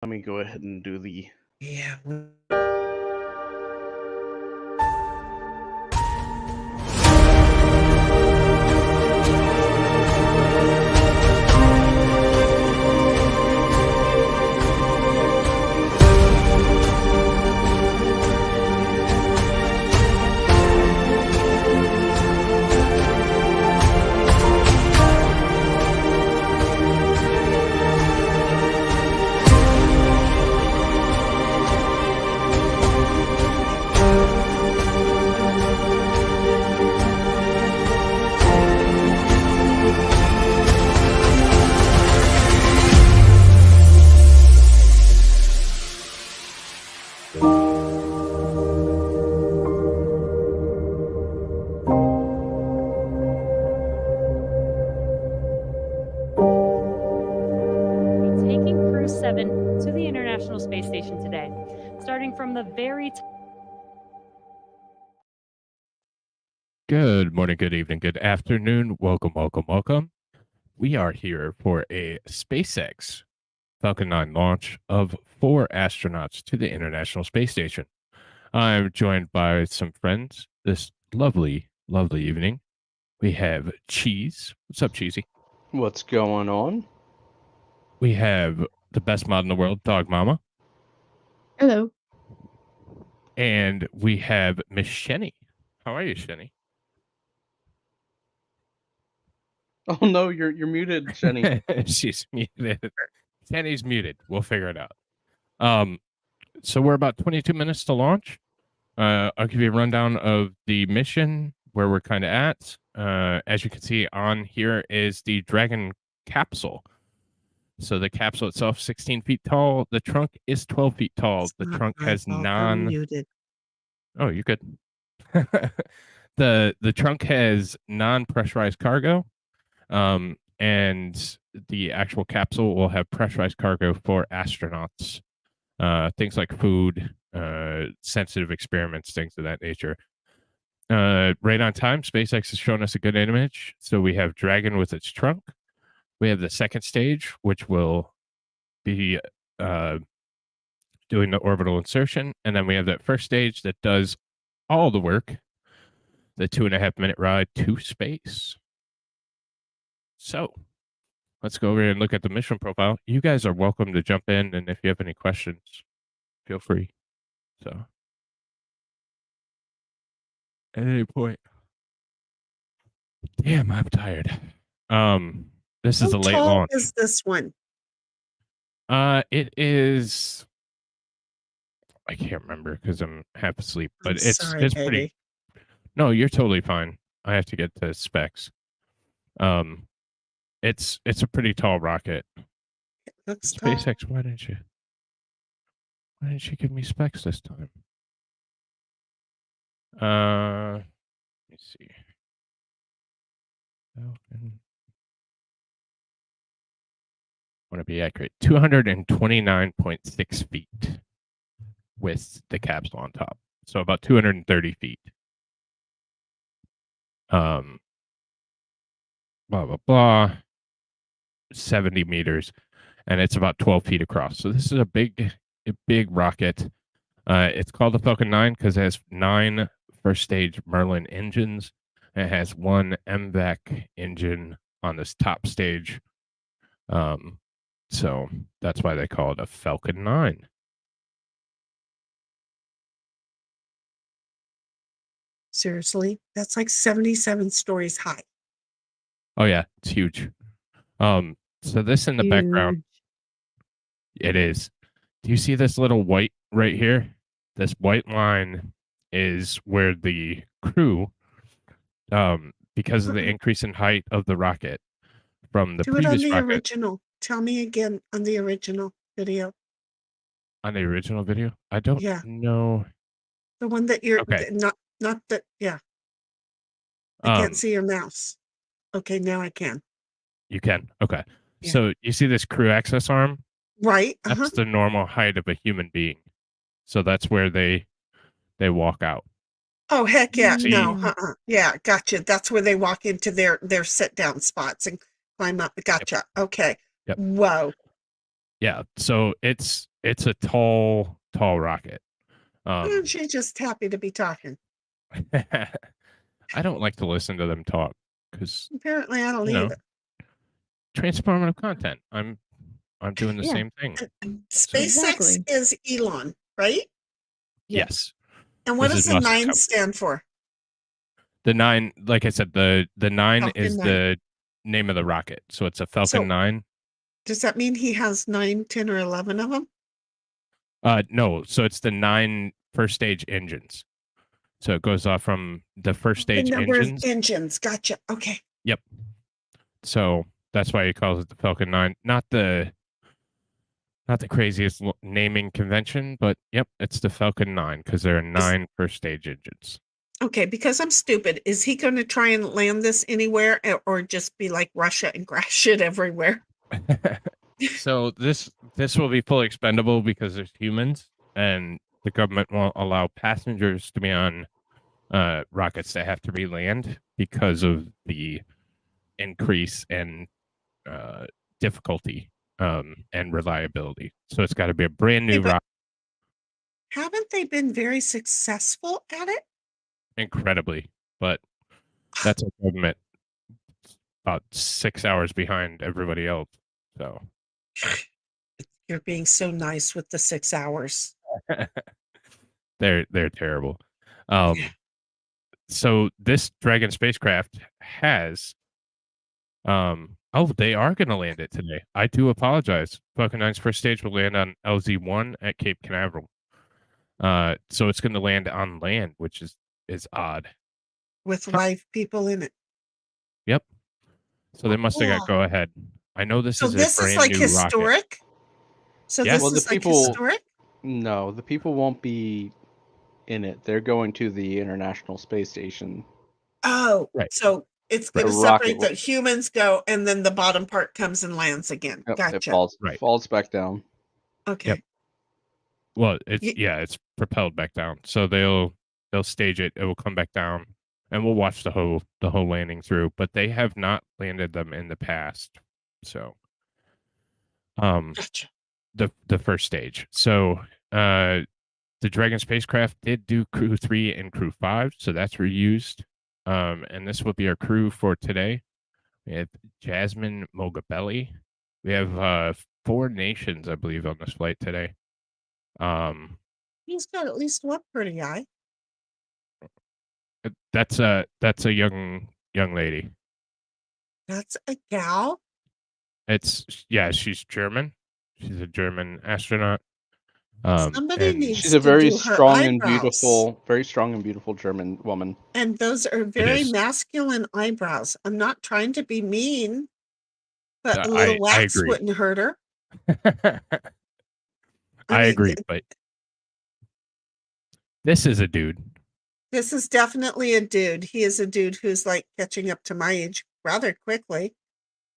Let me go ahead and do the... Yeah. Taking Crew 7 to the International Space Station today, starting from the very Good morning, good evening, good afternoon. Welcome. We are here for a SpaceX Falcon 9 launch of 4 astronauts to the International Space Station. I'm joined by some friends this lovely evening. We have Cheese. What's up, Cheesy? What's going on? We have the best mod in the world, Dog Mama. Hello. And we have Miss Shenny. How are you, Shenny? Oh no, you're muted, Shenny. She's muted. Shenny's muted. We'll figure it out. So we're about 22 minutes to launch. I'll give you a rundown of the mission, where we're kind of at. As you can see on here is the Dragon capsule. So the capsule itself, 16 feet tall. The trunk is 12 feet tall. The trunk has Muted. Oh, you're good. The trunk has non-pressurized cargo. And the actual capsule will have pressurized cargo for astronauts. Things like food, sensitive experiments, things of that nature. Right on time, SpaceX has shown us a good image. So we have Dragon with its trunk. We have the second stage, which will be doing the orbital insertion. And then we have that first stage that does all the work, the 2.5-minute ride to space. So let's go over and look at the mission profile. You guys are welcome to jump in, and if you have any questions, feel free. So at any point. Damn, I'm tired. This is a late launch. How tall is this one? It is, I can't remember because I'm half asleep, but it's pretty. Baby. No, you're totally fine. I have to get to specs. It's a pretty tall rocket. Looks tall. SpaceX, why didn't you give me specs this time? Let me see. Falcon. Want to be accurate. 229.6 feet with the capsule on top. So about 230 feet. Blah blah blah. 70 meters, and it's about 12 feet across. So this is a big rocket. It's called the Falcon 9 because it has 9 first stage Merlin engines. It has 1 MVAC engine on this top stage. So that's why they call it a Falcon 9. Seriously, that's like 77 stories high. Oh yeah, it's huge. So this in the background, it is. Do you see this little white right here? This white line is where the crew, because of the increase in height of the rocket from the previous rocket. Original. Tell me again on the original video. On the original video? I don't know. The one that you're not that. Yeah. I can't see your mouse. Okay, now I can. You can. Okay. Yeah. So you see this crew access arm? Right. That's the normal height of a human being. So that's where they walk out. Oh, heck yeah. No. Yeah, gotcha. That's where they walk into their sit down spots and climb up. Gotcha. Yep. Okay. Yep. Whoa. Yeah, so it's a tall rocket. Aren't you just happy to be talking? I don't like to listen to them talk because Apparently, I don't you know either. transformative content. I'm doing the Yeah. same thing. So SpaceX Exactly. is Elon, right? yes, And what this does is the Musk's 9 company. stand for? The 9, like I said, the 9 Falcon is 9. the name of the rocket. So it's a Falcon So 9. does that mean he has 9, 10, or 11 of them? No, so it's the 9 first stage engines. So it goes off from the first The stage number of engines. engines. Gotcha. Okay. Yep. So that's why he calls it the Falcon 9. Not the craziest naming convention, but yep, it's the Falcon 9 because there are 9 first stage engines. Okay, because I'm stupid, is he going to try and land this anywhere or just be like Russia and crash it everywhere? So this will be fully expendable because there's humans, and the government won't allow passengers to be on rockets that have to re-land because of the increase in difficulty and reliability. So it's got to be a brand new rocket. Haven't they been very successful at it? Incredibly, but that's a government about 6 hours behind everybody else. So You're being so nice with the 6 hours. they're terrible. So this Dragon spacecraft has they are going to land it today. I do apologize. Falcon 9's first stage will land on LZ1 at Cape Canaveral. So it's going to land on land, which is odd. With live people in it. Yep. So they must have got go ahead. I know this is this a is brand like new historic. rocket. So Yeah. this Well, is like historic. No, the people won't be in it. They're going to the International Space Station. Oh, right. So it's going to separate the humans go, and then the bottom part comes and lands again. Yep, Gotcha. It falls back down. Okay. Yep. Well, it's propelled back down. So they'll stage it. It will come back down, and we'll watch the whole landing through. But they have not landed them in the past. So, Gotcha. The first stage. So, the Dragon spacecraft did do Crew 3 and Crew 5, so that's reused. And this will be our crew for today. We have Jasmine Mogabelli. We have 4 nations, I believe, on this flight today. He's got at least one pretty eye. That's a young lady. That's a gal. She's German. She's a German astronaut. Somebody needs she's a to very do her strong and eyebrows. beautiful German woman. And those are very masculine eyebrows. I'm not trying to be mean, but a little wax agree. wouldn't hurt her. I agree, but this is a dude. This is definitely a dude. He is a dude who's like catching up to my age rather quickly.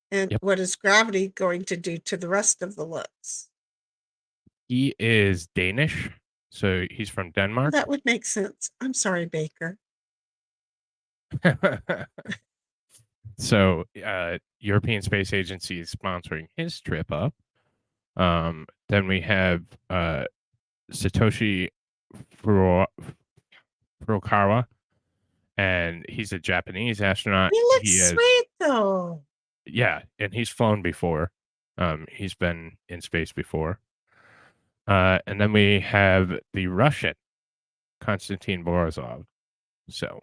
And what is gravity going to do to the rest of the looks? He is Danish, so he's from Denmark. That would make sense. I'm sorry, Baker. So, European Space Agency is sponsoring his trip up. Then we have Satoshi Furukawa, and he's a Japanese astronaut. He looks sweet, though. Yeah, and he's flown before. He's been in space before. And then we have the Russian, Konstantin Borisov. So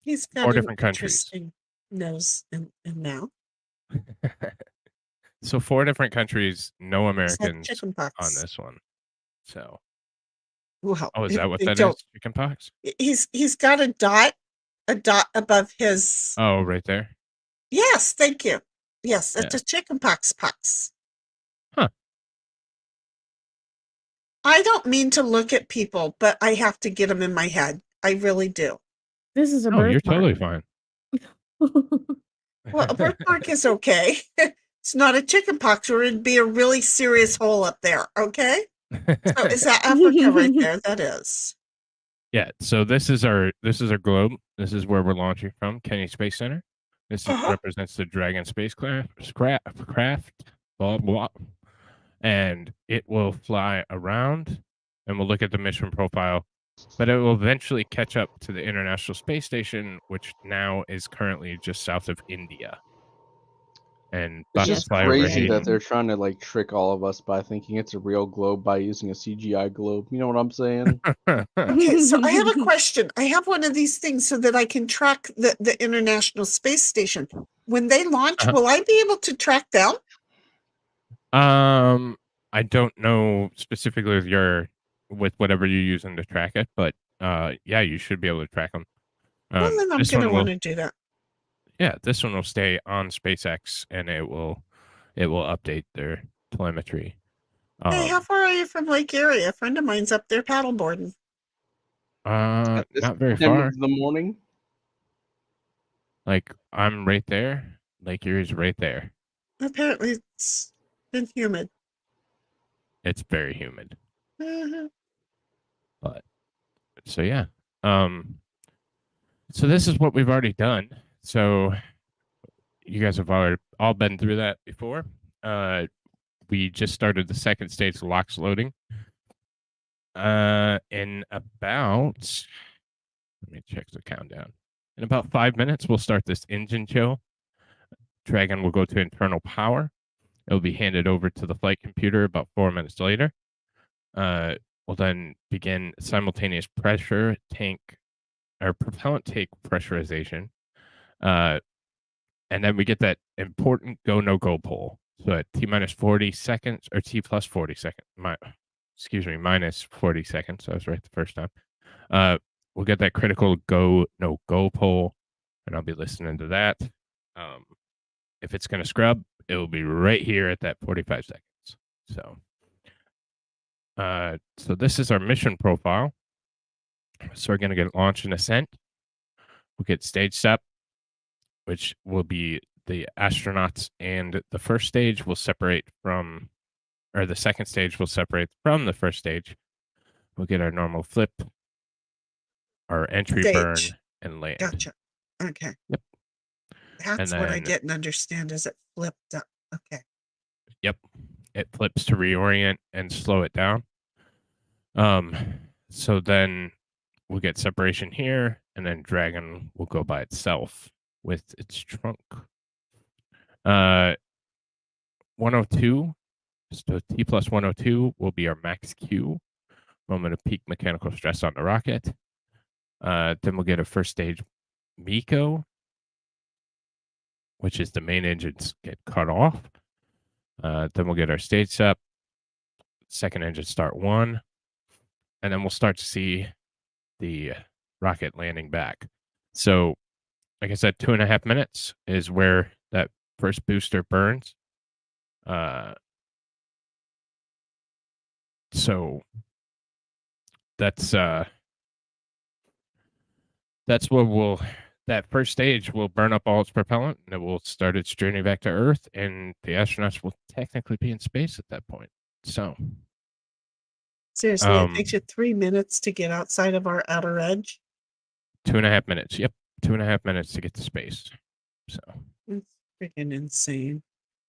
he's got 4 different countries. Interesting nose and mouth. So 4 different countries, no Americans chickenpox on this one. So, well, is that what that is? Chickenpox? He's got a dot above his. Oh, right there. Yes, thank you. Yes, it's a chickenpox pox. Huh. I don't mean to look at people, but I have to get them in my head. I really do. This is a birthmark. You're totally fine. Well, a birthmark is okay. It's not a chickenpox, or it'd be a really serious hole up there. Okay. So is that Africa right there? That is. Yeah. So this is our globe. This is where we're launching from, Kennedy Space Center. This represents the Dragon spacecraft. blah, blah. And it will fly around, and we'll look at the mission profile, but it will eventually catch up to the International Space Station, which now is currently just south of India. And It's about to just fly over crazy Haiti. that they're trying to like trick all of us by thinking it's a real globe by using a CGI globe. You know what I'm saying? Okay, so I have a question. I have one of these things so that I can track the International Space Station. When they launch, Uh-huh. will I be able to track them? I don't know specifically with whatever you're using to track it, but yeah, you should be able to track them. Well, then I'm This going to one want will, to do that. yeah, this one will stay on SpaceX, and it will update their telemetry. Hey, how far are you from Lake Erie? A friend of mine's up there paddleboarding. At this Not very time far. of the morning. Like, I'm right there. Lake Erie's right there. Apparently, it's been humid. It's very humid. Mhm. But so yeah. So this is what we've already done. So you guys have all been through that before. We just started the second stage LOX loading. In about, let me check the countdown. In about 5 minutes, we'll start this engine show. Dragon will go to internal power. It will be handed over to the flight computer about 4 minutes later. We'll then begin simultaneous pressure tank or propellant tank pressurization. And then we get that important go no go poll. So at T minus 40 seconds or T plus 40 seconds, minus 40 seconds. I was right the first time. We'll get that critical go no go poll, and I'll be listening to that. If it's going to scrub, it will be right here at that 45 seconds. So this is our mission profile. So we're going to get launch and ascent. We'll get stage step, which will be the astronauts, and the first stage will separate from, or the second stage will separate from the first stage. We'll get our normal flip, our entry burn, Stage. and land. Gotcha. Okay. Yep. That's And what I then- get and understand is it flipped up. Okay. Yep. It flips to reorient and slow it down. So then we'll get separation here, and then Dragon will go by itself with its trunk. 102, so T plus 102 will be our max Q, moment of peak mechanical stress on the rocket. Then we'll get a first stage MECO, which is the main engines get cut off. Then we'll get our stage step, second engine start 1, and then we'll start to see the rocket landing back. So, like I said, 2.5 minutes is where that first booster burns. So that's what that first stage will burn up all its propellant, and it will start its journey back to Earth, and the astronauts will technically be in space at that point. So Seriously, it takes you 3 minutes to get outside of our outer edge. 2.5 minutes. Yep, 2.5 minutes to get to space. So It's freaking insane.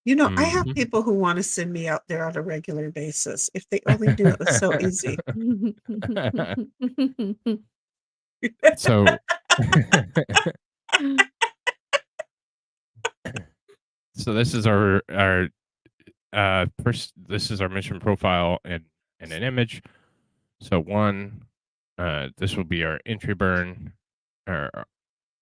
You know, I have Mhm. people who want to send me out there on a regular basis. If they only knew it was so easy. so so this is our first. This is our mission profile in an image. So one, this will be our entry burn, and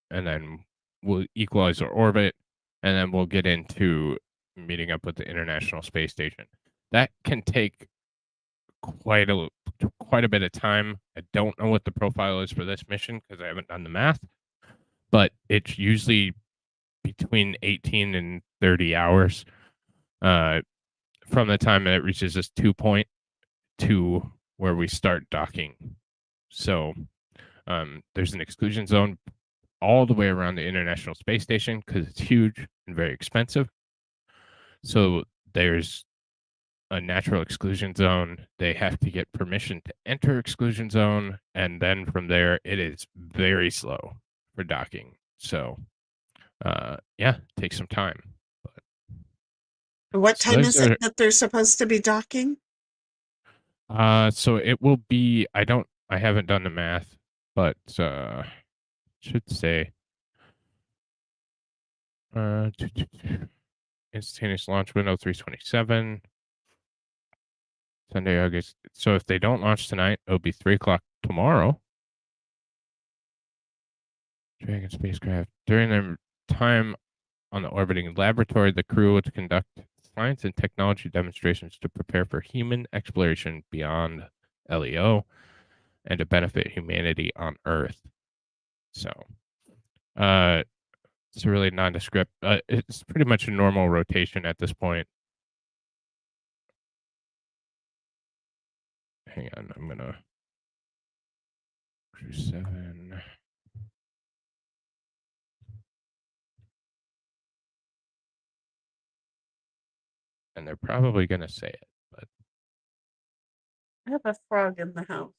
then we'll equalize our orbit, and then we'll get into meeting up with the International Space Station. That can take quite a bit of time. I don't know what the profile is for this mission because I haven't done the math, but it's usually between 18 and 30 hours from the time that it reaches this 2 point to where we start docking. So there's an exclusion zone all the way around the International Space Station because it's huge and very expensive. So there's a natural exclusion zone. They have to get permission to enter exclusion zone, and then from there it is very slow for docking. So yeah, it takes some time. What So time those is it that they're supposed to be docking? So it will be. I haven't done the math, but should say instantaneous launch window 327 Sunday, August. So if they don't launch tonight, it'll be 3 o'clock tomorrow. Dragon spacecraft. During their time on the orbiting laboratory, the crew would conduct science and technology demonstrations to prepare for human exploration beyond LEO and to benefit humanity on Earth. So, it's a really nondescript. It's pretty much a normal rotation at this point. Hang on, I'm gonna crew 7. And they're probably gonna say it, but I have a frog in the house.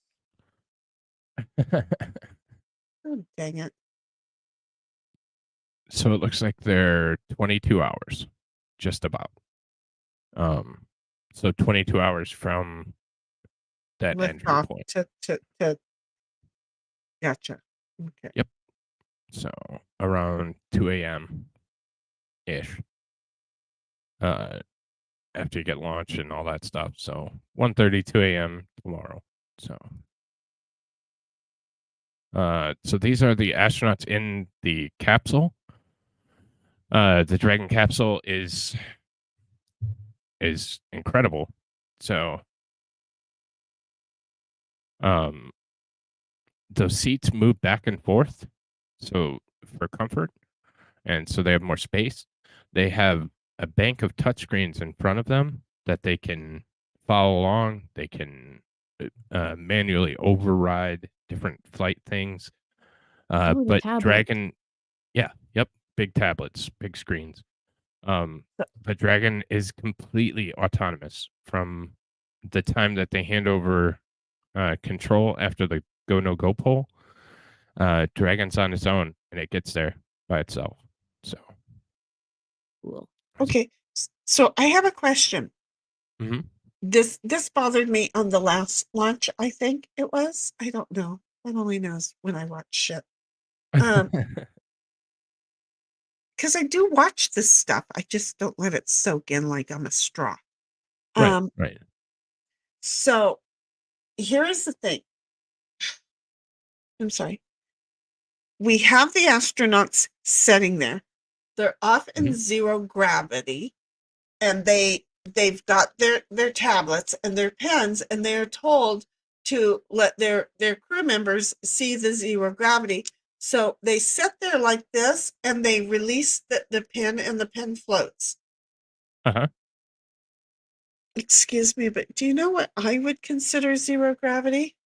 Oh, dang it. so it looks like they're 22 hours, just about. So 22 hours from that Lift entry off point. to gotcha. Okay. Yep. So around 2 a.m. ish. After you get launched and all that stuff. So 1:30, 2 a.m. tomorrow. So these are the astronauts in the capsule. The Dragon capsule is incredible. So those seats move back and forth, so for comfort, and so they have more space. They have a bank of touchscreens in front of them that they can follow along. They can manually override different flight things. Oh, the But tablet. Dragon, yep, big tablets, big screens. But Dragon is completely autonomous from the time that they hand over control after the go no go poll. Dragon's on its own and it gets there by itself. So Cool. Okay. So I have a question. Mhm. This bothered me on the last launch, I think it was. I don't know. God only knows when I watch shit. Because I do watch this stuff. I just don't let it soak in like I'm a straw. Right. So here is the thing. I'm sorry. We have the astronauts sitting there. They're off in Mhm. zero gravity, and they've got their tablets and their pens, and they're told to let their crew members see the zero gravity. So they sit there like this, and they release the pen, and the pen floats. Uh-huh. Excuse me, but do you know what I would consider zero gravity?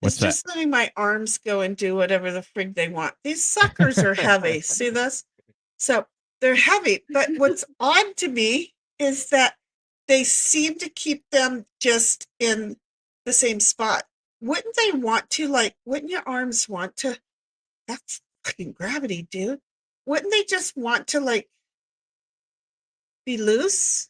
What's It's just letting my arms go and do whatever the frig they want. These suckers are heavy. See this? So they're heavy. But what's odd to me is that they seem to keep them just in the same spot. Wouldn't they want to, like, wouldn't your arms want to? That's fucking gravity, dude. Wouldn't they just want to, like, be loose?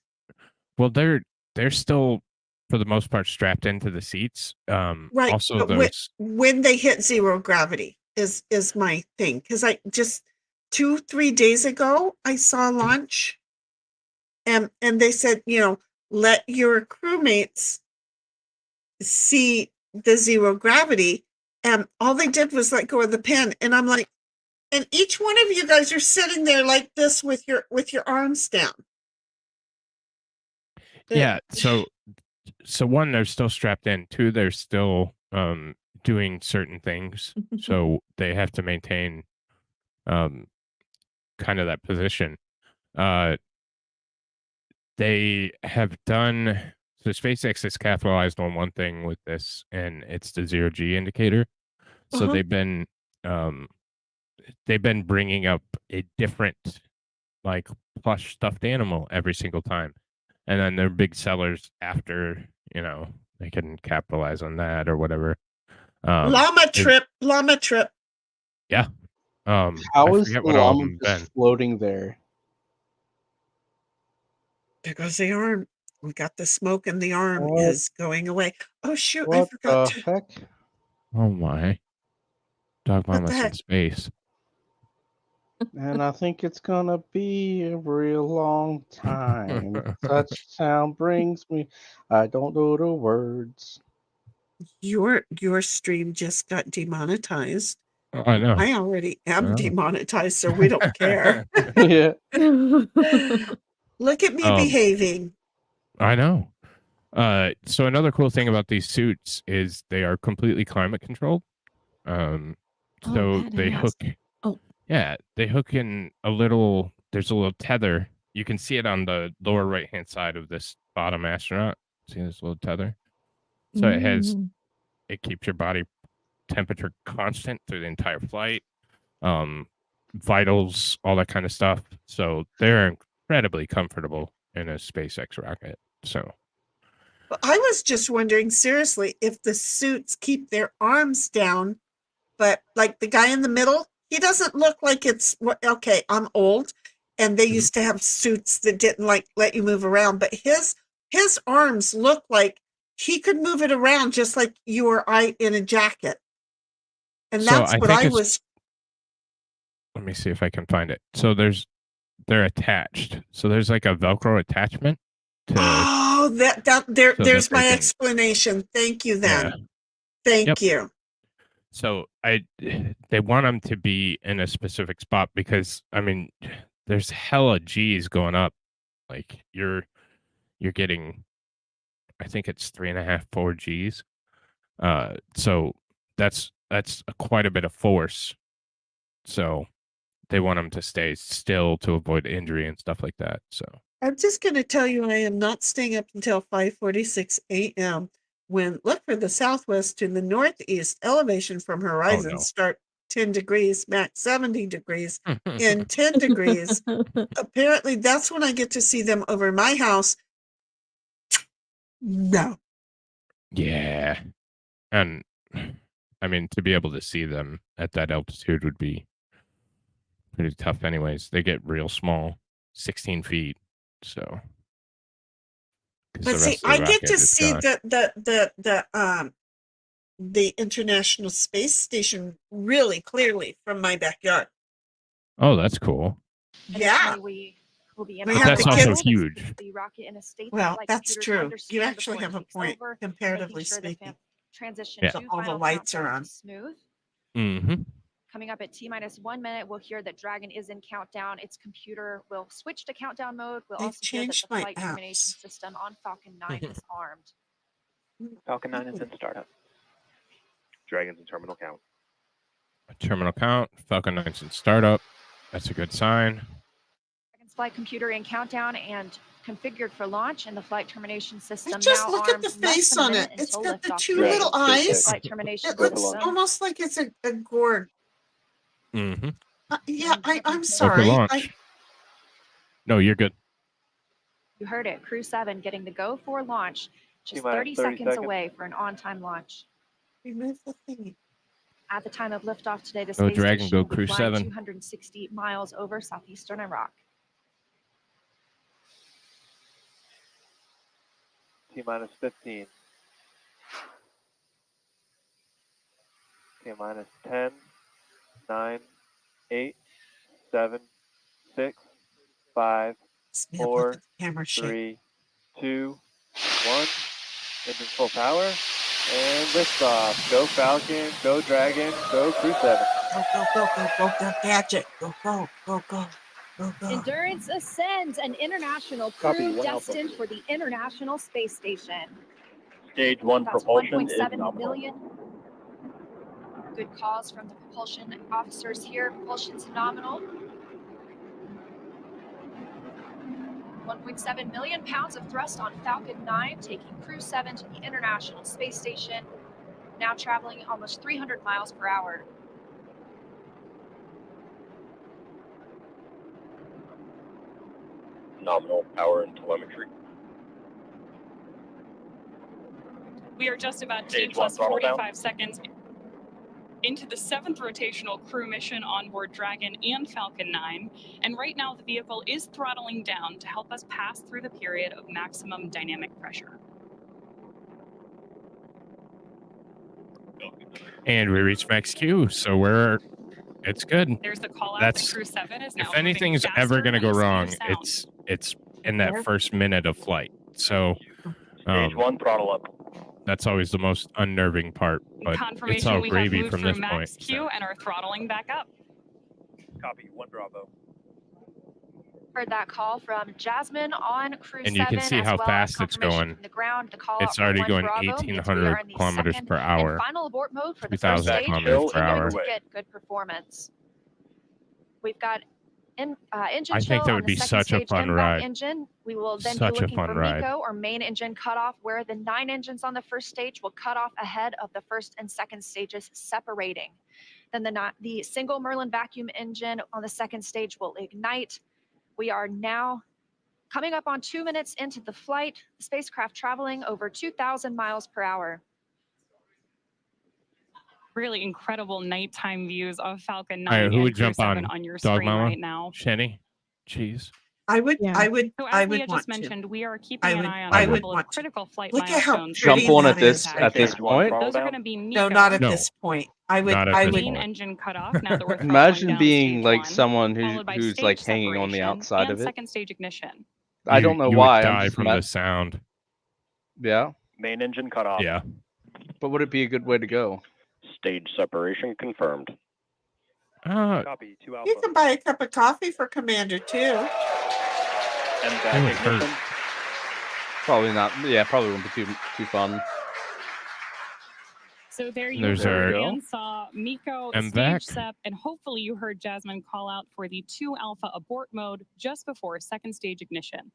Well, they're still for the most part strapped into the seats. Right. Also But those when they hit zero gravity is my thing. Because I just 2-3 days ago I saw a launch, and they said, let your crewmates see the zero gravity, and all they did was let go of the pen, and I'm like, and each one of you guys are sitting there like this with your arms down. Yeah, so one, they're still strapped in. Two, they're still doing certain things. So they have to maintain kind of that position. They have done so SpaceX has capitalized on one thing with this, and it's the zero G indicator. So Uh-huh. they've been bringing up a different like plush stuffed animal every single time. And then they're big sellers after, they can capitalize on that or whatever. Llama trip. Yeah. I How is forget the what all of llama them just been. floating there? There goes the arm. We got the smoke and the arm What? is going away. Oh shoot, I What forgot the to heck? Oh my. Dog what the mamas in heck? space. And I think it's gonna be a real long time. Such sound brings me. I don't know the words. Your stream just got demonetized. I know. I already am Oh. demonetized, so we don't care. Yeah. Look at me behaving. I know. So another cool thing about these suits is they are completely climate controlled. So they badass. hook. Oh. Yeah, they hook in a little. There's a little tether. You can see it on the lower right hand side of this bottom astronaut. See this little tether. So it has. It keeps your body temperature constant through the entire flight. Vitals, all that kind of stuff. So they're incredibly comfortable in a SpaceX rocket. So I was just wondering seriously if the suits keep their arms down, but like the guy in the middle, he doesn't look like it's okay. I'm old, and they used to have suits that didn't like let you move around, but his arms look like he could move it around just like you or I in a jacket. And So that's I what think I it's- was. let me see if I can find it. So they're attached. So there's like a Velcro attachment to. Oh, there's that my they can- explanation. Thank you then. Yeah. Thank Yep. you. So they want them to be in a specific spot because I mean, there's hella G's going up. Like you're getting, I think it's 3.5, 4 G's. So that's quite a bit of force. So they want them to stay still to avoid injury and stuff like that. So I'm just going to tell you, I am not staying up until 5:46 a.m. when look for the southwest to the northeast elevation from horizon start 10 degrees, max 70 degrees in 10 degrees. Apparently, that's when I get to see them over my house. No. yeah, and I mean to be able to see them at that altitude would be pretty tough. Anyways, they get real small, 16 feet. So. But see, I get to see the International Space Station really clearly from my backyard. Oh, that's cool. Yeah. We will be in We But have that's the also kids- huge. The rocket in a state that Well, flight that's computers true. You understand actually before it have a takes point, over, comparatively making sure the speaking. transition Yeah. to All the final lights are countdown on. is smooth. Mm-hmm. Coming up at T-minus 1 minute, we'll hear that Dragon is in countdown. Its computer will switch to countdown mode. We'll They've also hear that changed the my flight termination apps. system on Falcon 9 is armed. Falcon 9 is in startup. Dragon's in terminal count. Terminal count. Falcon 9's in startup. That's a good sign. Dragon's flight computer in countdown and configured for launch, and the flight termination system Just now look at armed. the Less face than a on minute it. It's until got the liftoff. two Dragon, little SpaceX. eyes. Flight termination It looks system. almost like it's a gourd. Mm-hmm. Yeah, I'm Go for sorry. launch. No, you're good. You heard it. Crew 7 getting the go for launch. Just T-minus 30 30 seconds seconds. away for an on-time launch. Remove the thingy. At the time of liftoff today, the Go space Dragon, station go will be Crew flying 7. 260 miles over southeastern Iraq. T-minus 15. T-minus 10, 9, 8, 7, 6, 5, Snap, look 4, at the camera shake. 3, 2, 1. Engine full power. And liftoff. Go Falcon, go Dragon, go Crew 7. Go, go, go, go, go, go, gadget. Go, go, go, go, go, go. Endurance ascends, an international Copy, crew one alpha. destined for the International Space Station. Stage 1 That's propulsion is 1.7 nominal. million. Good calls from the propulsion officers here. Propulsion's nominal. 1.7 million pounds of thrust on Falcon 9, taking Crew 7 to the International Space Station, now traveling almost 300 miles per hour. Nominal power and telemetry. We are just about T Stage plus 1 throttle down. 45 seconds. into the 7th rotational crew mission on board Dragon and Falcon 9, and right now the vehicle is throttling down to help us pass through the period of maximum dynamic pressure. And we reached max Q, so it's good. There's the call out That's that Crew 7 is now if anything's ever going to go wrong, it's in that first minute of flight. So Stage 1 throttle up. that's always the most unnerving part, but it's all we have gravy moved from through this max point. Q and are throttling back up. Copy, 1 Bravo. Heard that call from Jasmine on Crew 7. And you can see as how well fast as it's confirmation going. from the ground. The call It's out already from going 1 Bravo means we 1,800 are in the kilometers second per hour. and final abort mode for the 2,000 first stage, kilometers per continuing hour. to get good performance. We've got engine I think chill that on would the be second such a stage fun inbound ride. engine. We will then Such be a looking fun for ride. MECO or main engine cutoff, where the 9 engines on the first stage will cut off ahead of the first and second stages separating. Then the single Merlin vacuum engine on the second stage will ignite. We are now coming up on 2 minutes into the flight, the spacecraft traveling over 2,000 miles per hour. Really incredible nighttime views of Falcon 9 All right, who and would Crew jump 7 on? your Dog screen Mama? right now. Shenny? Cheese? I would, Yeah. I would, So I as would Leah want just to. mentioned, we are keeping I an would, eye on I a would couple of want to. critical flight Look at how milestones. pretty Jump on that at this is. at this Stage 1 point. throttle Those are down. going to be No, MECO. not at No. this point. I would, Not at I this would. Main point. engine cut off now that we're throttling Imagine down being stage like 1, someone followed by who's stage like hanging on the separation outside and of it. second stage ignition. I don't know you why. would I'm die just from the sound. Yeah, Main engine cut off. Yeah. but would it be a good way to go? Stage separation confirmed. Copy, 2 Alpha. You can buy a cup of coffee for Commander too. And It back would hurt. ignition. Probably not. Yeah, probably won't be too fun. So there you There's heard our- and saw MECO, And stage back. sep, and hopefully you heard Jasmine call out for the 2 Alpha abort mode just before second stage ignition.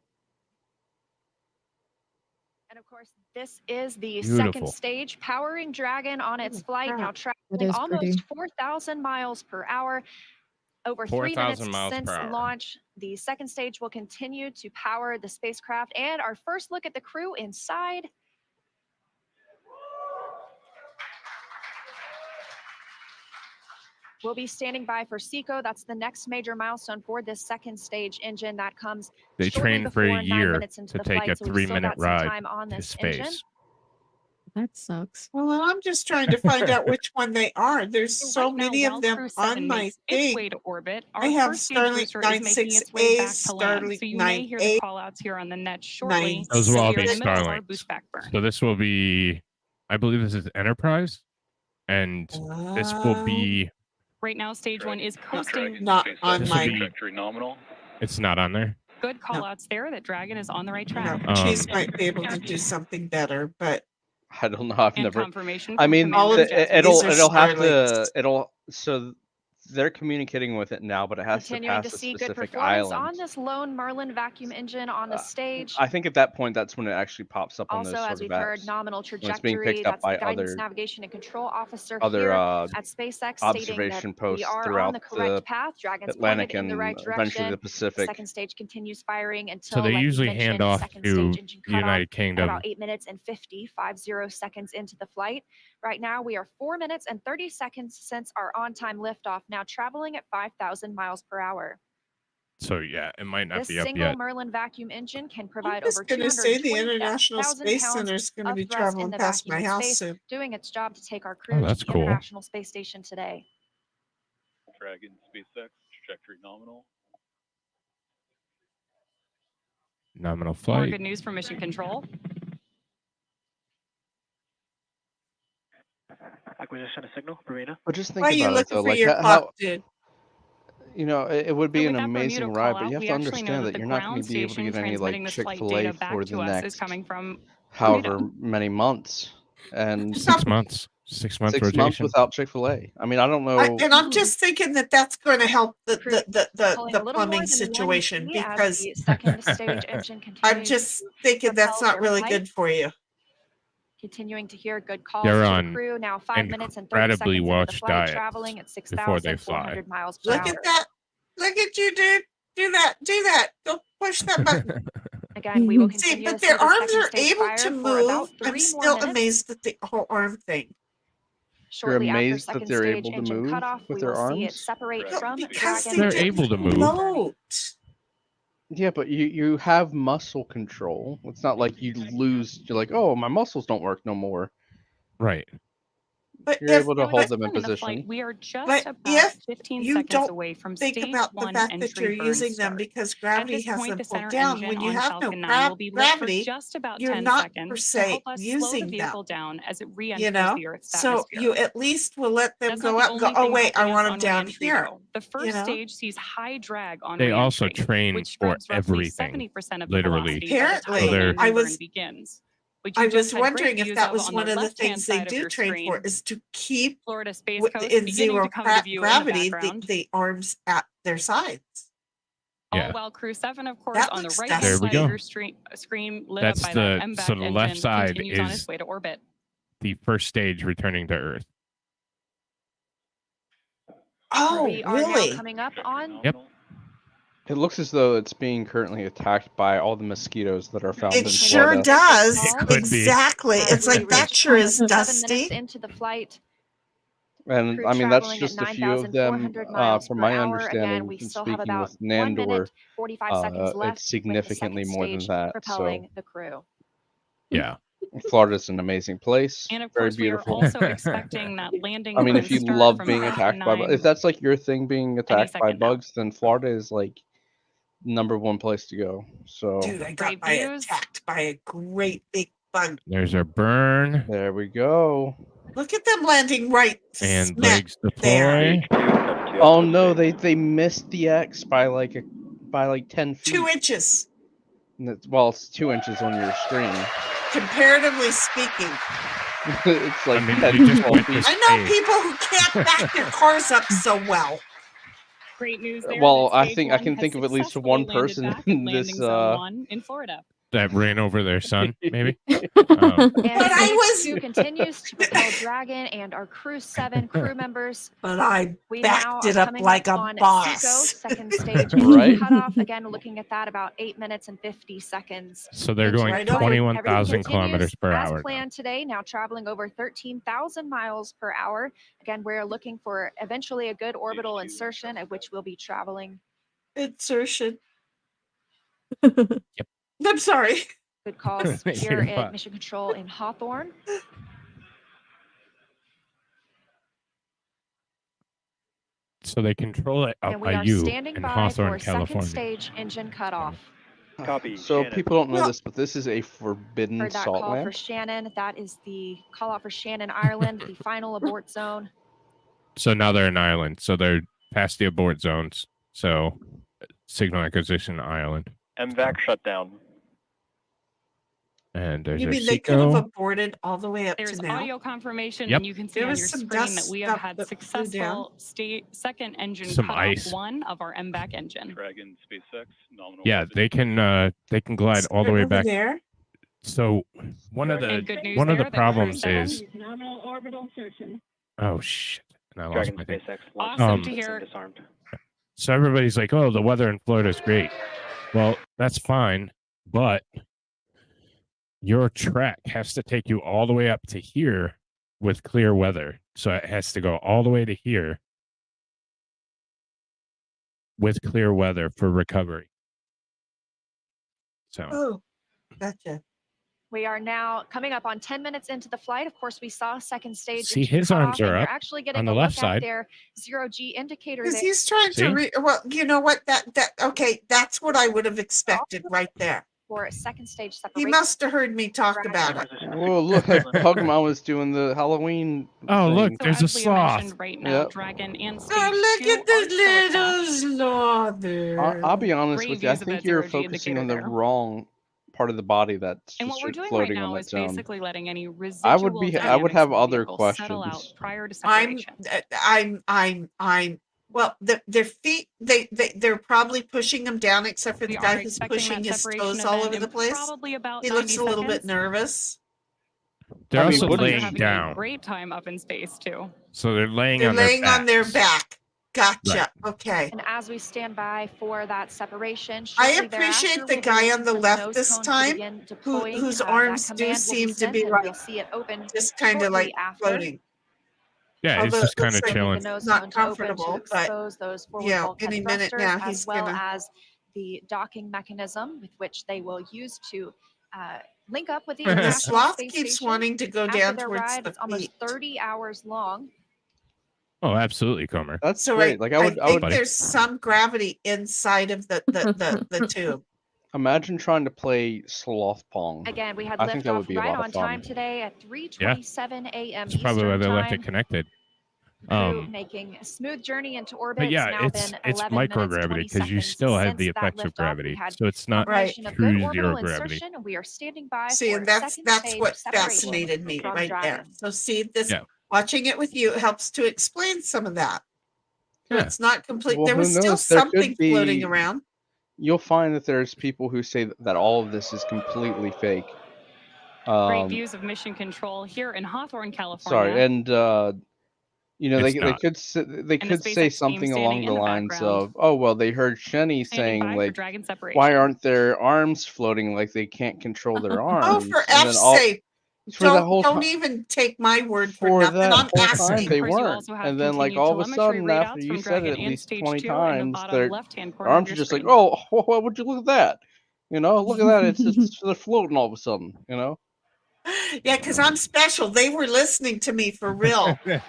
And of course, this is the Beautiful. second stage, powering Dragon on its flight, now That traveling is almost pretty. 4,000 miles per hour. Over 3 minutes 4,000 miles since per hour. launch, the second stage will continue to power the spacecraft. And our first look at the crew inside. We'll be standing by for SECO. That's the next major milestone for this second stage engine that comes They shortly trained for a before 9 year minutes into to the take flight, a so we've still 3-minute got some ride time on to this space. engine. That sucks. Well, and I'm just trying to find out which one they are. There's so right now, many while of them Crew 7 on my makes its thing. way to orbit, our I have first stage Starlink booster is making its way 96A, back to land. Starlink So you may hear the 9A, call-outs here on the net shortly. Those will all We are be in the middle of our Starlinks. boost back burn. So this will be, I believe this is Enterprise, and this will be. Right now, stage 1 is coasting. not on This will my. be- Trajectory nominal. It's not on there. Good call-outs there that Dragon is on the right track. No, Cheese Um, might be able to do something better, but I don't know. I've And never. confirmation I from mean, all Commander of Jasmine. it'll These are have to Starlinks. so they're communicating with it now, but it has to Continuing pass to a see good specific performance island. on this lone Merlin vacuum engine on the stage. I think at that point, that's when it actually pops up on Also, those sort as of we've heard, apps. nominal When it's being trajectory. picked up That's by the guidance, other navigation, and control officer other here at SpaceX, stating that observation we posts are on throughout the correct the path. Dragon's Atlantic pointed in the and right eventually direction. the The Pacific. second stage continues firing until, so they like we usually mentioned, hand off second to stage engine the cutoff United at Kingdom. about 8 minutes and 50 seconds into the flight. Right now, we are 4 minutes and 30 seconds since our on-time liftoff, now traveling at 5,000 miles per hour. So yeah, it might not This be up single yet. Merlin vacuum engine can I'm provide over just going to say the 220,000 International Space pounds Center is going to of be thrust in traveling the past my vacuum house space, soon. doing its job to take our Oh, crew to that's the cool. International Space Station today. Dragon, SpaceX, trajectory nominal. Nominal More flight. good news from Mission Control. Acquisition of signal, Bermuda. But just think Why are you about it looking though, for like your how clock, dude? you know it would be So an with that amazing Bermuda ride, but call-out, you have we to actually know understand that that the you're not going ground to be able to station get any transmitting like this flight Chick-fil-A data back for to the us is next coming from however many months, and Stop. 6 months. 6 months 6 months rotation. without Chick-fil-A. I mean, I don't know. And I'm just thinking that that's going to help the Crew pulling a little more plumbing than situation 1 G as because the second stage engine I'm continues just thinking that's propel not really their good for you. continuing to hear good calls They're to on the crew. Now 5 minutes and 30 incredibly seconds into the watched flight, diets traveling at before they fly. 6,400 miles per Look hour. at that. Look at you, dude. Do that. Do that. Go push that button. Again, we will See, continue but to see their the arms second are stage able fire to for move. about 3 I'm more still minutes. amazed at the whole arm thing. Shortly after amazed that second they're stage able to engine move cutoff, with we their will see it arms? separate Right. from Because Dragon. they They're and able to move. float. Yeah, but you have muscle control. It's not like you lose. You're like, oh, my muscles don't work no more. Right. But You're if able to Now, at hold this them in point the flight, position. we are just But about if 15 you seconds don't away from think stage about the 1 fact that entry you're burn using them start. because At gravity this has point, them the pulled center down. engine When you on have no Falcon 9 will be lit for gravity, just about you're 10 not per seconds to help se us slow the using them. vehicle down as it You re-enters know, the Earth's so atmosphere. you at least will let them That's not go the up and go, only oh thing wait, I helping us want them on down re-entry, here. though. The first You know, stage sees high drag on They also re-entry, train which for scrubs roughly everything. 70% of the Literally. velocity by the time the apparently, they're- engine I burn was begins. Which I you was just had great wondering if views that of was on one the of the left-hand things they side of do your train for, screen. is to keep Florida Space Coast in beginning zero to come into view in the gravity background. the arms at their sides. All Yeah. while Crew 7, of course, That on the looks right-hand There we side of go. your screen, lit That's up by that the MVAC so the engine, left side continues on is its way to orbit. the first stage returning to Earth. Oh, We are now really? coming up on Yep. It looks as though it's being currently attacked by all the mosquitoes that are found It in sure Florida. does. It could be. Exactly. It's we like that reach sure is almost 7 minutes dusty. into the flight. And Crew I mean, that's traveling at just a few of them. 9,400 miles From per my hour. understanding, Again, we from still have speaking about with 1 Nandor, minute, 45 seconds it's left with the significantly second more than stage that. So propelling the crew. Yeah. Florida's an amazing place. And of Very course, we are beautiful. also expecting that landing I mean, burn if you start love from being Falcon attacked by, 9 if that's like your thing, being attacked by second now. bugs, then Florida is like #1 place to go. So Dude, I got Great views. attacked by a great big bug. There's our burn there we go. Look at them landing right and smack legs there. deploy. Oh no, they missed the X by like 10 feet. 2 inches, Well, it's 2 inches on your screen. comparatively speaking. It's like I mean, 10 you to just 12 went feet. to I know space. people who can't back their cars up so well. Great news there. Well, that I stage think I one can has think of at least successfully one landed person back at in landing this zone 1 in Florida. That ran over their son, maybe. And But I Stage was- 2 continues to propel Dragon and our Crew 7 crew members. But I We now backed it are up coming like up a on boss. Seco, second stage engine Right? cutoff. Again, looking at that about 8 minutes and 50 seconds. So they're Engine going right on. 21,000 Everything kilometers per continues hour. as planned today, now traveling over 13,000 miles per hour. Again, we're looking for eventually a good orbital insertion at which we'll be traveling. Insertion. Yep. I'm sorry. Good calls You're here fine. at Mission Control in Hawthorne. So they control it out And we by are you standing in by Hawthorne, for second California. stage engine cutoff. Copy. So Shannon. people don't know Well- this, but this is a forbidden Heard that salt call for lamp. Shannon. That is the call out for Shannon, Ireland, the final abort zone. So now they're in Ireland. So they're past the abort zones. So signal acquisition Ireland. MVAC shutdown. And there's You our mean they could have Seco. aborted all the way up There's to now? audio confirmation, Yep. and you can see There on was your some screen that dust we have stuff had that flew successful second engine Some cutoff ice. 1 of our MVAC engine. Dragon, SpaceX, nominal. Yeah, they can glide all the Right way over back. there. So one of And the good news one of there the that Crew problems 7 is Nominal orbital insertion. oh shit. And I lost Dragon my thing. SpaceX. Awesome to hear. Disarmed. So everybody's like, "Oh, the weather in Florida is great." Well, that's fine, but your track has to take you all the way up to here with clear weather. So it has to go all the way to here with clear weather for recovery. So Oh, gotcha. We are now coming up on 10 minutes into the flight. Of course, we saw second stage. See, engine his arms cutoff, and are you're up actually getting on the a left look at side. their zero-G indicator Because there. he's trying See? to well, you know what? Okay, that's what I would have expected right there. For a second stage He separation. must have heard me talk about it. Whoa, look, Pugmon was doing the Halloween. Oh, look, thing. So there's a as Leah sloth. mentioned right now, Yep. Dragon and Stage Oh, look 2 at are the still little attached. sloth there. I'll be honest Great with you. I views of think that you're zero-G focusing indicator on the there. wrong part of the body that's And just what we're doing right floating on now that is zone. basically letting any I would residual be. I dynamics would have of the other vehicle settle out questions. prior to I'm separation. well, their feet they're probably pushing them down, except for We the are guy who's expecting pushing that his separation toes all event over in the place. probably about He 90 looks a little bit seconds. nervous. They're I mean, also what do you- You're laying having down. a great time up in space too. So they're laying They're on laying their on their backs. back. Gotcha. Right. Okay. And as we stand by for that separation, I shortly appreciate thereafter, the we'll be guy looking on the for the left nose this cone to time, begin deploying. whose That arms do command will seem to sent, be and like we'll see it open just kind of shortly like after. floating. Yeah, it's Although just it kind looks of like The chilling. nose not cone to open to comfortable, but expose those forward yeah, bulkhead any minute thrusters, now he's as well gonna. as the docking mechanism with which they will use to link up with the And the International sloth Space keeps Station. wanting to go After down their towards ride, the it's almost feet. 30 hours long. Oh, absolutely, Comer. That's So great. Like I I would think Buddy. there's some gravity inside of the tube. imagine trying to play sloth pong. Again, we had I think that would liftoff be a right lot of on time fun. today at 3:27 a.m. That's probably why Eastern they left it time. connected. Crew making a smooth journey into orbit. But yeah, It's now it's been it's 11 minutes, microgravity 20 because you seconds still have the since that effects of liftoff. We gravity, had so it's not confirmation of true good orbital zero gravity. insertion, and we are standing by See, for and that's second that's stage what separation fascinated me from right there. Dragon. So see this, Yeah. watching it with you helps to explain some of that. So Yeah. it's not complete. Well, There who was still knows? There something could floating be. around. You'll find that there's people who say that all of this is completely fake. Great views of Mission Control here in Hawthorne, California. Sorry, and you know It's they not. could they And the could say SpaceX team something standing along the in the lines background. of, "Oh well, they heard Shenny Standing by saying for like, Dragon separation. why aren't their arms floating? Like they can't control their Oh, arms." for And then F's all sake! for that whole Don't time. even take my word for For nothing. that I'm whole time, asking. they Of course, you weren't. also have And then, like continued all of a telemetry sudden, after readouts you from said Dragon it at and least Stage 20 2 in the times, bottom their left-hand corner of arms your are just like, screen. "Oh, why would you look at that?" You know, look at that. It's they're floating all of a sudden. You know. Yeah, because I'm special. They were listening to me for real. They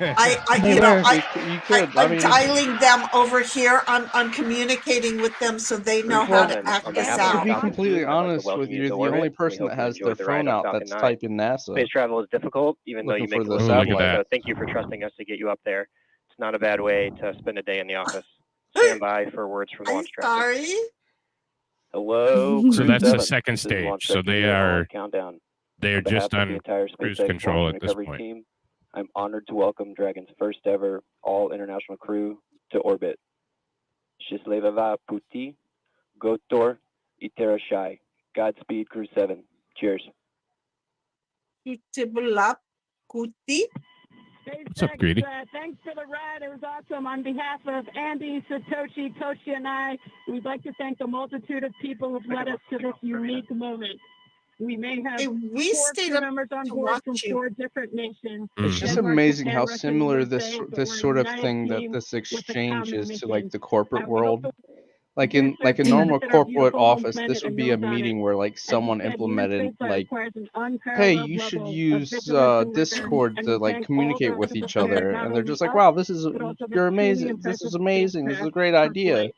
You know, were. You could. I I'm mean, dialing them over here. I'm communicating with them so they know how to act to this Again, out. be Falcon completely 2, I'd like to honest with welcome you, you you're to the only orbit. We person hope that you has enjoyed their the ride phone on out Falcon that's 9. typing NASA. Space travel is difficult, even though Looking you make for the a Oh, look at living. that. So thank you for trusting us to get you up there. It's not a bad way to spend a day in the office. Stand by for words from the I'm launch director. sorry. Hello, So Crew that's the 7. second This is Launch stage. So Director they here on are Countdown. they are On behalf just of the on entire cruise SpaceX control launch at and this recovery point. team, I'm honored to welcome Dragon's first ever all-international crew to orbit. Счастливого пути, Gotor, Iterashai. Godspeed, Crew 7. Cheers. Kutibulap Kuti. What's up, Greedy? Thanks for the ride. It was awesome. On behalf of Andy, Satoshi, Toshi, and I, we'd like to thank the multitude of people who've led us to this unique moment. We may have Hey, we four stayed crew up members on to board watch from you. 4 different nations. It's just Denmark, amazing Japan, how Russia, similar USA, this but this we're a sort of united thing that team this with a exchange common is to mission. like the corporate We world. also Like in serve a to normal benefit our corporate beautiful home office, planet this would and be a those on it. meeting where like As you someone said, human implemented spaceflight like, requires an "Hey, unparalleled you should level of use vigilance and rigor, Discord and to we like thank all communicate those with who each prepared other," not and they're only just like, us, "Wow, this is but also you're this truly amazing. This impressive is amazing. This is a spacecraft great for idea." flight.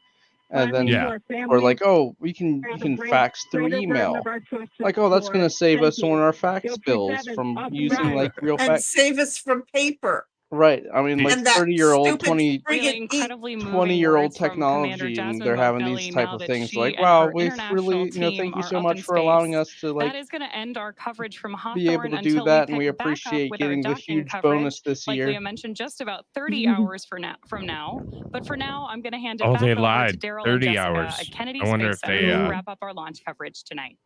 And Finally, then to Yeah. our or families, like, "Oh, you bear can the fax through greater burden email." of our choice to Like, "Oh, that's explore. gonna save Thank us on you. our fax Go Crew bills 7, from awesome using ride. like real And fax." save us from paper. Right. I mean, like And that 30-year-old, stupid Really friggin' ink. incredibly moving 20-year-old words from Commander technology, and Jasmine they're having these Bobelli type now of that things she like, and "Wow, her we international really, team thank you are so up in much for allowing space. us to That like is going to end our coverage from be able Hawthorne to do until we that, and we pick back up appreciate with our getting the docking huge bonus coverage. this Like year." Leah mentioned, just about 30 hours from now. But for now, I'm going to hand it Oh, back they over to lied. Daryl and 30 Jessica hours. at Kennedy I wonder Space if they, Center to wrap up our launch coverage tonight.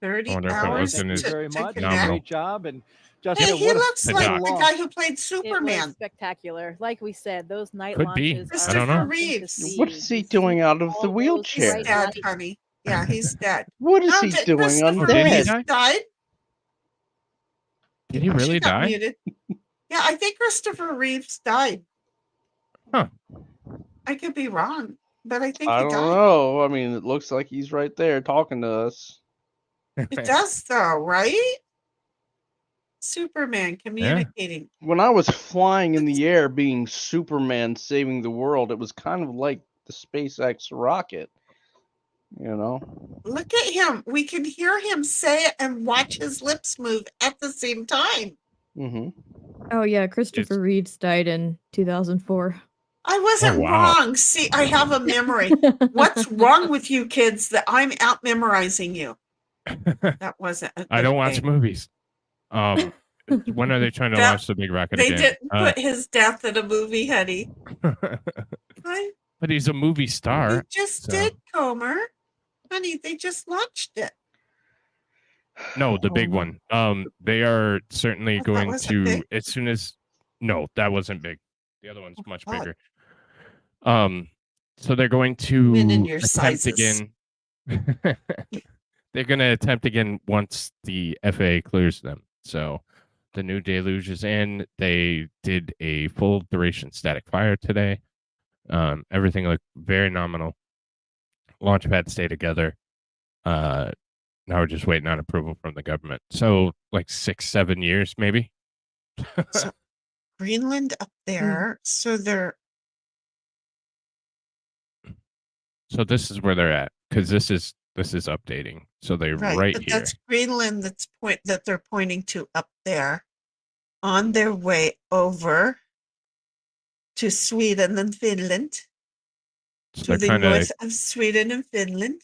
30 I wonder if it hours was in to, his very to much. connect. nominal. Great job. And Hey, Jessica, he what looks The like doc. the guy who played It was Superman. spectacular. Like we said, those night Could be. launches I don't are know. something to Reeves. see. What is he You see doing out of the all those He's wheelchair? bright dead, lights. honey. Yeah, he's dead. What is No, he did doing Christopher Did he Reeves die? died? Did he She really got die? muted. Yeah, I think Christopher Reeves died. Huh. I could be wrong, but I think I he don't died. know. I mean, it looks like he's right there talking to us. It does, though, right? Superman communicating. When I was flying in the air being Superman saving the world, it was kind of like the SpaceX rocket, you know? Look at him. We can hear him say it and watch his lips move at the same time. Mm-hmm. Oh yeah, Christopher Reeves died in 2004. I wasn't wow. wrong. See, I have a memory. What's wrong with you kids that I'm out memorizing you? That wasn't a I good don't watch thing. movies. When are they trying to That- launch the big rocket They again? didn't put his death in a movie, honey. But he's a movie They star. just so- did, Comer. Honey, they just launched it. No, the big one. They are certainly That going wasn't to big? as soon as. No, that wasn't big. The other one's much God. bigger. So they're going Men in to your attempt sizes. again. They're going to attempt again once the FAA clears them. So The new deluge is in. They did a full duration static fire today. Everything looked very nominal. Launchpad stay together. Now we're just waiting on approval from the government. So like 6-7 years, maybe. So Greenland up there. So they're So this is where they're at, because this is updating. So they're right but here. that's Greenland that they're pointing to up there on their way over to Sweden and Finland. So To they're the kind of north of Sweden and Finland.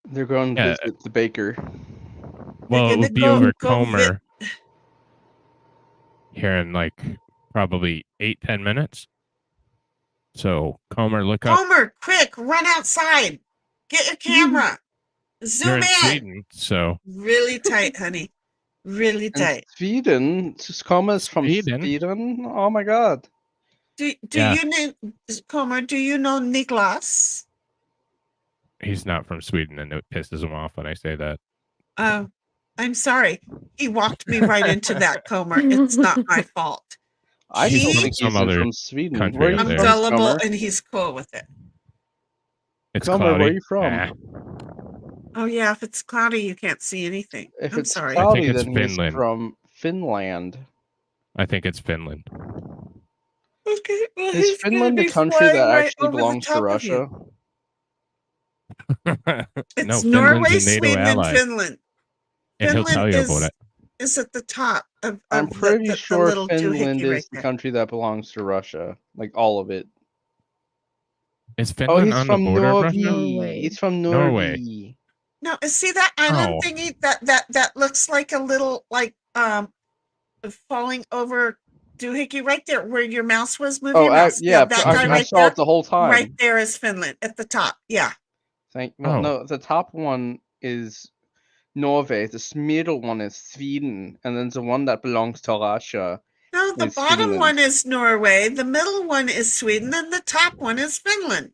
They're going to Yeah. visit the baker. well, it gonna would be go- over go Comer here in like probably 8-10 minutes. So Comer, look up. Homer, quick, run outside. Get your camera. You're Zoom in in. Sweden, so Really tight, honey. Really And tight. Sweden, Coma's from Sweden? Sweden. Oh my god. Do Yeah. you know, Comer, do you know Niklas? he's not from Sweden, and it pisses him off when I say that. I'm sorry. He walked me right into that, Comer. It's not my fault. I He's still from think some he's other from Sweden. country Where are you up I'm there. from, gullible Comer? and he's cool with it. It's Comer, cloudy. where are you from? Ah, Oh yeah, if it's cloudy, you can't see anything. If I'm it's sorry. cloudy, it's then he's Finland. from Finland. I think it's Finland. Okay, well, Is he's gonna Finland a be country flying that right actually over the belongs to top of you. Russia? It's No, Norway, Finland's a NATO Sweden, ally. and Finland. And he'll Finland tell you about it. Is at the top of I'm pretty the sure little Finland doohickey is right the there. country that belongs to Russia. Like all of it. Is Oh, Finland he's on the from border of Russia? Norway. He's from Norway. Norway. No, see that island Oh. thingy that looks like a little falling over doohickey right there where your mouse was moving. Oh, mouse. yeah, that guy I right saw there. it the whole time. Right there is Finland at the top. Yeah. Well, Oh. no, the top one is Norway. The middle one is Sweden, and then the one that belongs to Russia. No, the Is bottom Finland. one is Norway, the middle one is Sweden, and the top one is Finland.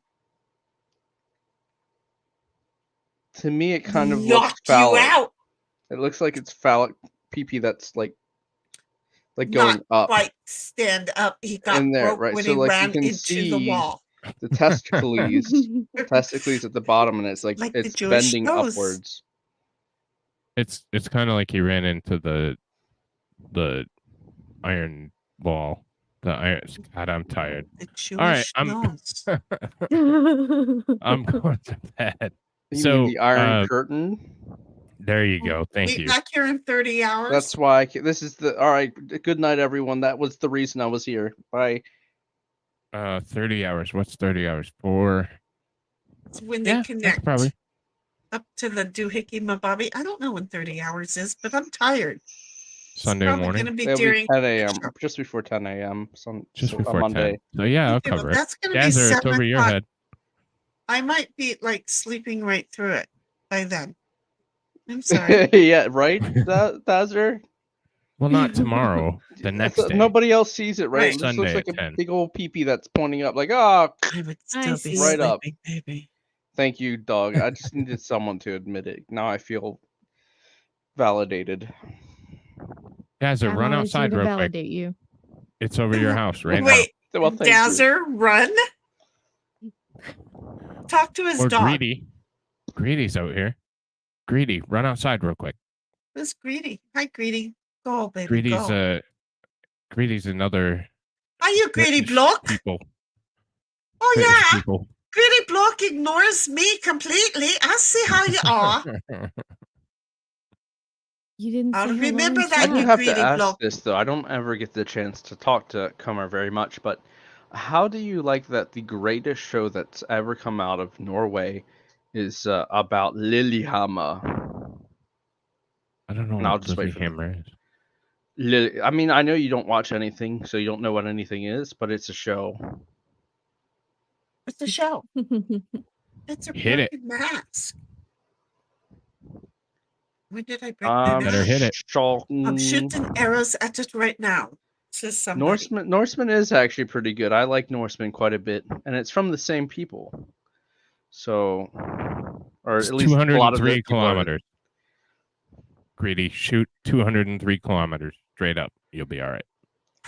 To me, it kind of looks Knocked you phallic. out. It looks like it's phallic pee that's like going Not up quite stand up. He got in there, broke right? when So he like ran you can into see the wall. the testicles at the bottom, and it's like Like the it's Jewish bending nose. upwards. It's kind of like he ran into the iron wall. The iron. God, I'm tired. The Jewish All right, I'm nose. I'm going to bed. You So, mean the Iron Curtain? There you go. Thank Be you. back here in 30 hours. That's why this is the all right. Good night, everyone. That was the reason I was here. Bye. 30 hours. What's 30 hours for? It's when they Yeah, that's connect probably. up to the doohickey mababi. I don't know when 30 hours is, but I'm tired. Sunday Probably morning. going to be It'll during be 10 a.m. Just before 10 a.m. Just on before Monday. 10. So yeah, I'll Okay, well, cover it. that's going to be Gazzer, it's 7 over your o'clock. head. I might be like sleeping right through it by then. I'm sorry. Yeah, right, Dazer? Well, not tomorrow. The next day. Nobody else sees it, right? Right. It just Sunday looks like at a 10. big old pee-pee that's pointing up like, oh, I would I still be see. Right up. sleeping, baby. thank you, dog. I just needed someone to admit it. Now I feel validated. Gazzer, I'm run always here outside to real quick. validate you. It's over your house right Wait, Well, thank you. Dazer, run. Talk to his now. Or dog. Greedy. Greedy's out here. Greedy, run outside real quick. Who's Greedy? Hi, Greedy. Go, baby, go. Greedy's another Are you Greedy British block? people. Oh, British yeah. people. Greedy block ignores me completely. I see how you are. You didn't I'll say hello remember in that, I you do chat. have greedy to ask block. this though. I don't ever get the chance to talk to Comer very much, but how do you like that the greatest show that's ever come out of Norway is about Lillehammer? I don't know And I'll what just wait for them. Hammer is. I mean, I know you don't watch anything, so you don't know what anything is, but it's a show. It's a show. It's a Hit it. broken mask. When did I break Um, my Better mask? hit it. I'm shooting arrows at it right now. Says somebody. Norseman is actually pretty good. I like Norseman quite a bit, and it's from the same people. So, or It's at least a lot of 203 those people are- kilometers. Greedy, shoot 203 kilometers straight up. You'll be all right.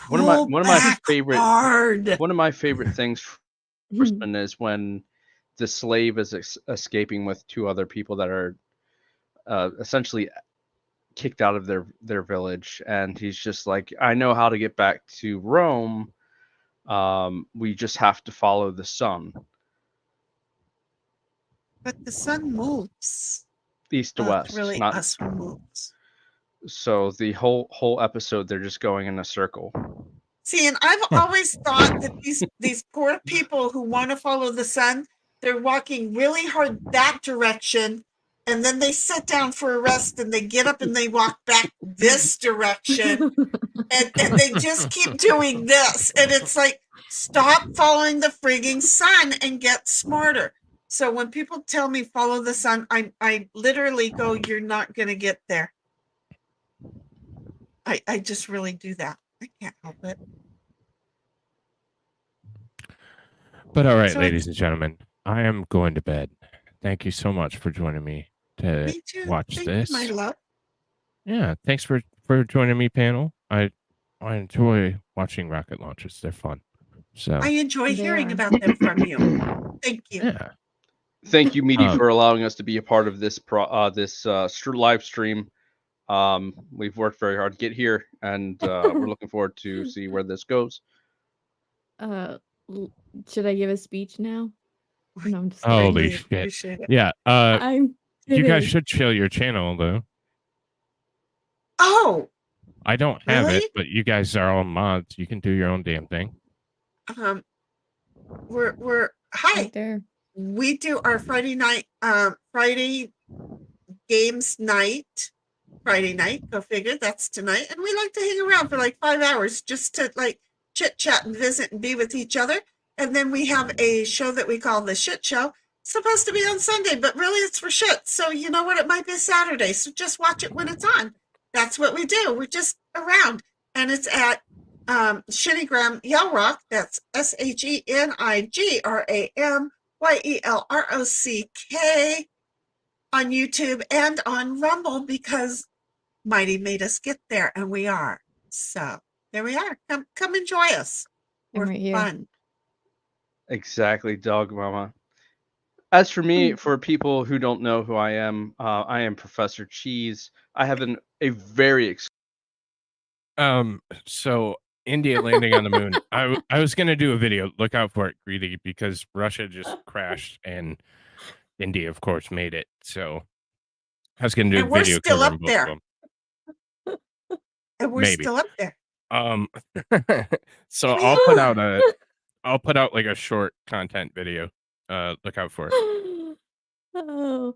One of my Pull one of my back favorite hard. one of my favorite things from Horseman is when the slave is escaping with two other people that are essentially kicked out of their village, and he's just like, I know how to get back to Rome. We just have to follow the sun But the sun moves. east to Well, it's west. really Not us who moves. so the whole episode they're just going in a circle. See, and I've always thought that these poor people who want to follow the sun, they're walking really hard that direction, and then they sit down for a rest, and they get up and they walk back this direction, and they just keep doing this, and it's like, stop following the frigging sun and get smarter. So when people tell me follow the sun, I literally go, you're not going to get there. I just really do that. I can't help it. But all right, So ladies and gentlemen, I am going to bed. Thank you so much for joining me to Me too. watch Thank this. you, my love. Yeah, thanks for joining me, panel. I enjoy watching rocket launches. They're fun. So I enjoy They hearing are. about them from you. Thank you. yeah. Thank you, Meaty, Um, for allowing us to be a part of this live stream. We've worked very hard to get here, and we're looking forward to see where this goes. Should I give a speech now? No, I'm just I kidding. Holy really shit. appreciate it. Yeah. I'm You guys kidding. should share your channel though. Oh, I don't have really? it, but you guys are all mods. You can do your own damn thing. We're hi. Right there. We do our Friday night, Friday games night. Friday night, go figure. That's tonight, and we like to hang around for like 5 hours just to like chit chat and visit and be with each other. And then we have a show that we call the Shit Show. It's supposed to be on Sunday, but really it's for shit. So you know what? It might be Saturday. So just watch it when it's on. That's what we do. We're just around, and it's at Shinigram Yell Rock. That's SHENIGRAMYELROCK on YouTube and on Rumble, because Mighty made us get there, and we are. So there we are. Come enjoy us. I'm We're right here. fun. Exactly, dog mama. As for me, for people who don't know who I am Professor Cheese. I have a very So India landing on the moon. I was gonna do a video. Look out for it, Greedy, because Russia just crashed and India, of course, made it. So I was gonna do And a we're video still up covering both there. of them. And we're Maybe. still up there. So We I'll put out like a short content video. Look out for it. Oh,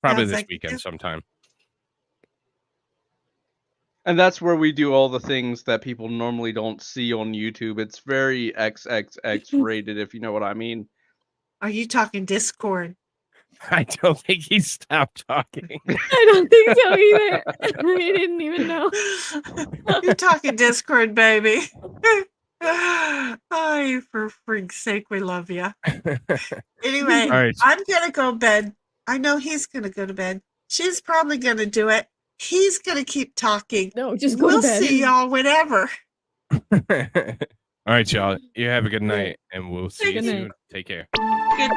Probably Sounds this like you weekend do. sometime. And that's where we do all the things that people normally don't see on YouTube. It's very XXX rated, if you know what I mean. Are you talking Discord? I don't think he stopped talking. I don't think so either. I didn't even know. You're talking Discord, baby. Oh, for freak's sake, we love you. Anyway, All right. I'm gonna go to bed. I know he's gonna go to bed. She's probably gonna do it. He's gonna keep talking. No, just go We'll to bed. see y'all whenever. All right, y'all. You have a good Right. night, and we'll see you Good night. soon. Take care. Good